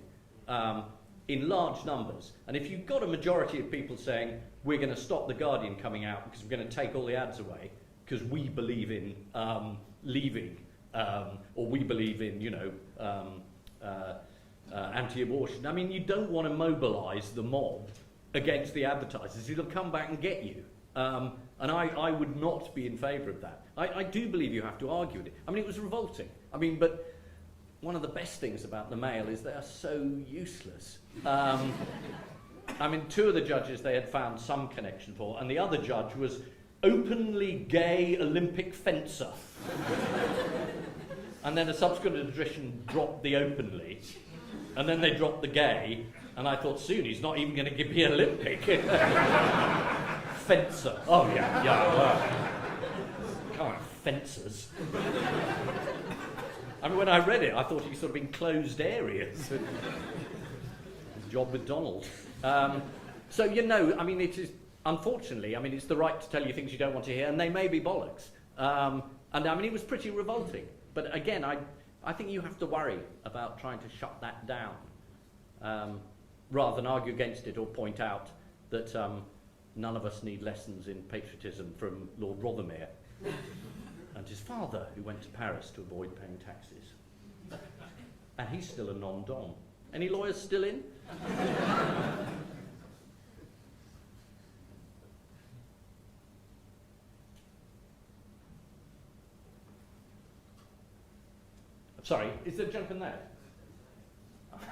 In large numbers, and if you've got a majority of people saying we're going to stop the Guardian coming out because we're going to take all the ads away because we believe in leaving, or we believe in, you know, anti-abortion. I mean, you don't want to mobilise the mob against the advertisers. It'll come back and get you. And I would not be in favour of that. I do believe you have to argue with it. I mean, it was revolting. I mean, but one of the best things about the Mail is they are so useless. I mean, two of the judges they had found some connection for, and the other judge was openly gay Olympic fencer. And then a subsequent edition dropped the openly, and then they dropped the gay, and I thought soon he's not even going to be Olympic. Fencer. Oh, yeah. Come on, fencers. I mean, when I read it, I thought he sort of enclosed areas. His job with Donald. So, you know, I mean, it is, unfortunately, I mean, it's the right to tell you things you don't want to hear, and they may be bollocks. And I mean, it was pretty revolting. But again, I think you have to worry about trying to shut that down, rather than argue against it or point out that none of us need lessons in patriotism from Lord Rothermere and his father, who went to Paris to avoid paying taxes. And he's still a non-dom. Any lawyers still in? Sorry, is there a gentleman there?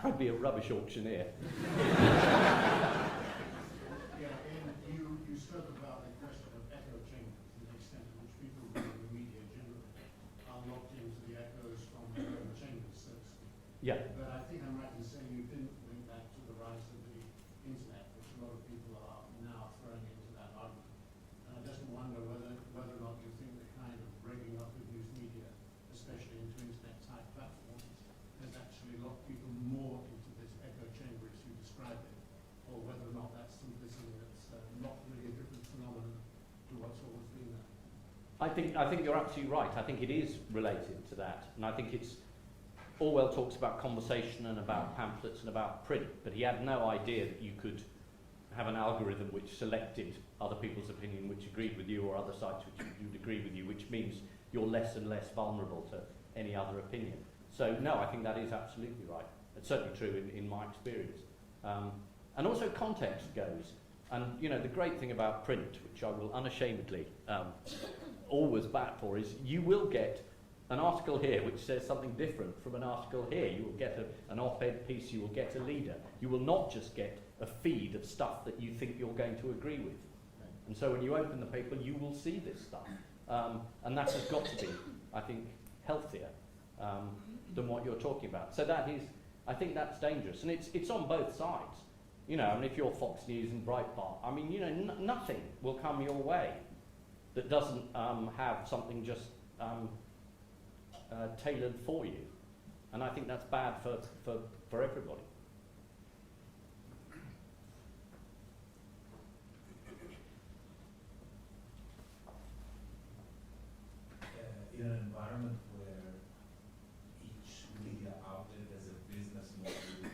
I'd be a rubbish auctioneer. You spoke about the question of echo chambers and the extent to which people in the media generally are locked into the echoes from echo chambers, so to speak. Yeah. But I think I'm right in saying you didn't link that to the rise of the internet, which a lot of people are now throwing into that argument. And I just wonder whether or not you think the kind of breaking up of news media, especially into internet-type platforms, has actually locked people more into this echo chamber as you describe it, or whether or not that's simply something that's not really a different phenomenon to what's always been there. I think you're absolutely right. I think it is related to that, and I think it's Orwell talks about conversation and about pamphlets and about print, but he had no idea that you could have an algorithm which selected other people's opinion which agreed with you or other sites which would agree with you, which means you're less and less vulnerable to any other opinion. So no, I think that is absolutely right. It's certainly true in my experience. And also context goes. And you know, the great thing about print, which I will unashamedly always bat for, is you will get an article here which says something different from an article here. You will get an op-ed piece, you will get a leader. You will not just get a feed of stuff that you think you're going to agree with. And so when you open the paper, you will see this stuff. And that has got to be, I think, healthier than what you're talking about. So that is, I think that's dangerous. And it's on both sides. You know, I mean, if you're Fox News and Breitbart, I mean, you know, nothing will come your way that doesn't have something just tailored for you. And I think that's bad for everybody. In an environment where each media outlet has a business model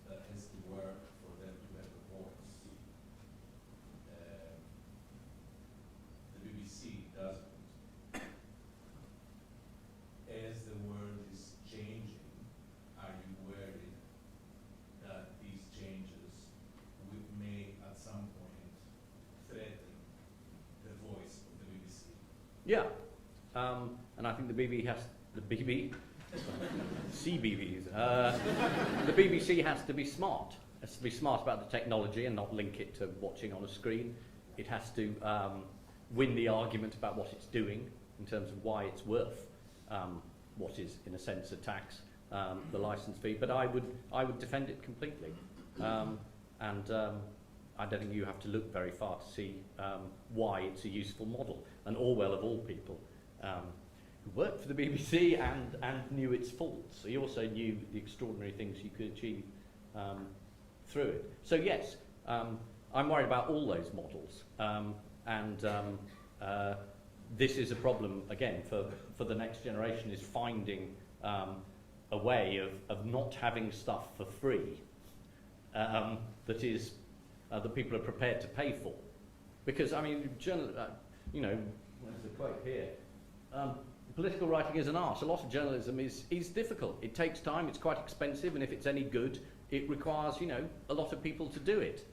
that has to work for them to have a voice, the BBC doesn't. As the world is changing, are you worried that these changes may at some point threaten the voice of the BBC? Yeah. And I think the BBC, the BBC has to be smart. It has to be smart about the technology and not link it to watching on a screen. It has to win the argument about what it's doing in terms of why it's worth what is, in a sense, a tax, the licence fee. But I would defend it completely. And I don't think you have to look very far to see why it's a useful model. And Orwell, of all people, who worked for the BBC and knew its faults. He also knew the extraordinary things you could achieve through it. So yes, I'm worried about all those models. This is a problem, again, for the next generation, is finding a way of not having stuff for free that is that people are prepared to pay for. Because, I mean, you know, there's a quote here. Political writing is an art. A lot of journalism is difficult. It takes time, it's quite expensive, and if it's any good, it requires, you know, a lot of people to do it.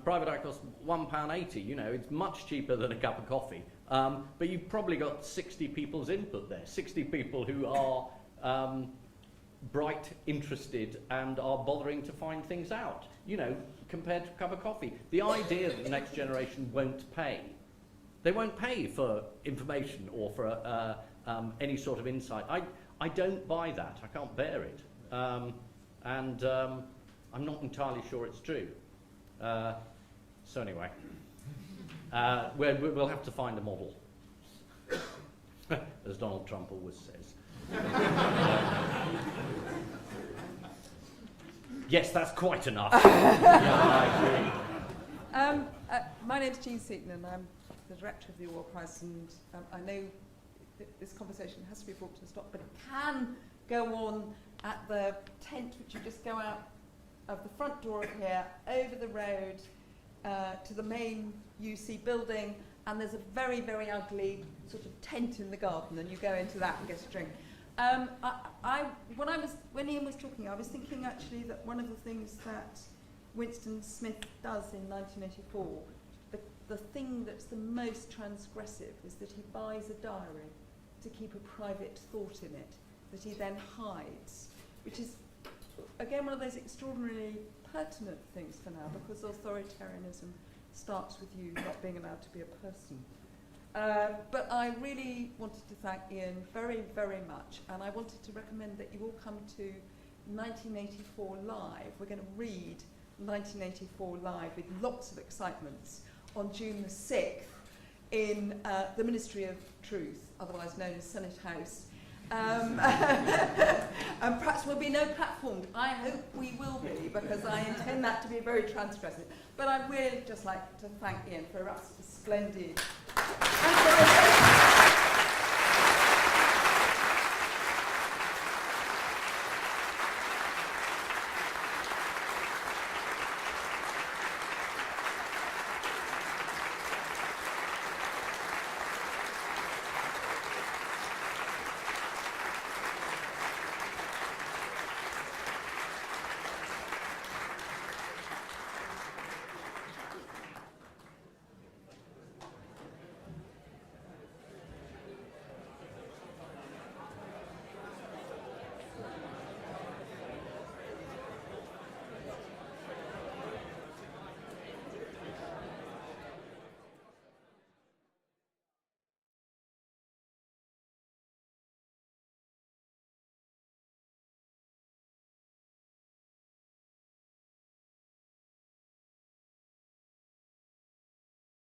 Private eye costs £1.80, you know, it's much cheaper than a cup of coffee. But you've probably got 60 people's input there, 60 people who are bright, interested, and are bothering to find things out, you know, compared to a cup of coffee. The idea that the next generation won't pay. They won't pay for information or for any sort of insight. I don't buy that. I can't bear it. And I'm not entirely sure it's true. So anyway, we'll have to find a model, as Donald Trump always says. Yes, that's quite enough. Yeah, I agree. My name's Jean Seaton, and I'm the director of the Orwell Prize, and I know this conversation has to be brought to a stop, but it can go on at the tent, which you just go out of the front door of here, over the road to the main UC building, and there's a very, very ugly sort of tent in the garden, and you go into that and get a drink. When Ian was talking, I was thinking actually that one of the things that Winston Smith does in 1984, the thing that's the most transgressive is that he buys a diary to keep a private thought in it that he then hides, which is, again, one of those extraordinarily pertinent things for now, because authoritarianism starts with you not being allowed to be a person. But I really wanted to thank Ian very, very much, and I wanted to recommend that you all come to 1984 Live. We're going to read 1984 Live with lots of excitements on June the 6th in the Ministry of Truth, otherwise known as Senate House. And perhaps there'll be no platform. I hope we will be, because I intend that to be very transgressive. But I'd really just like to thank Ian for a splendid...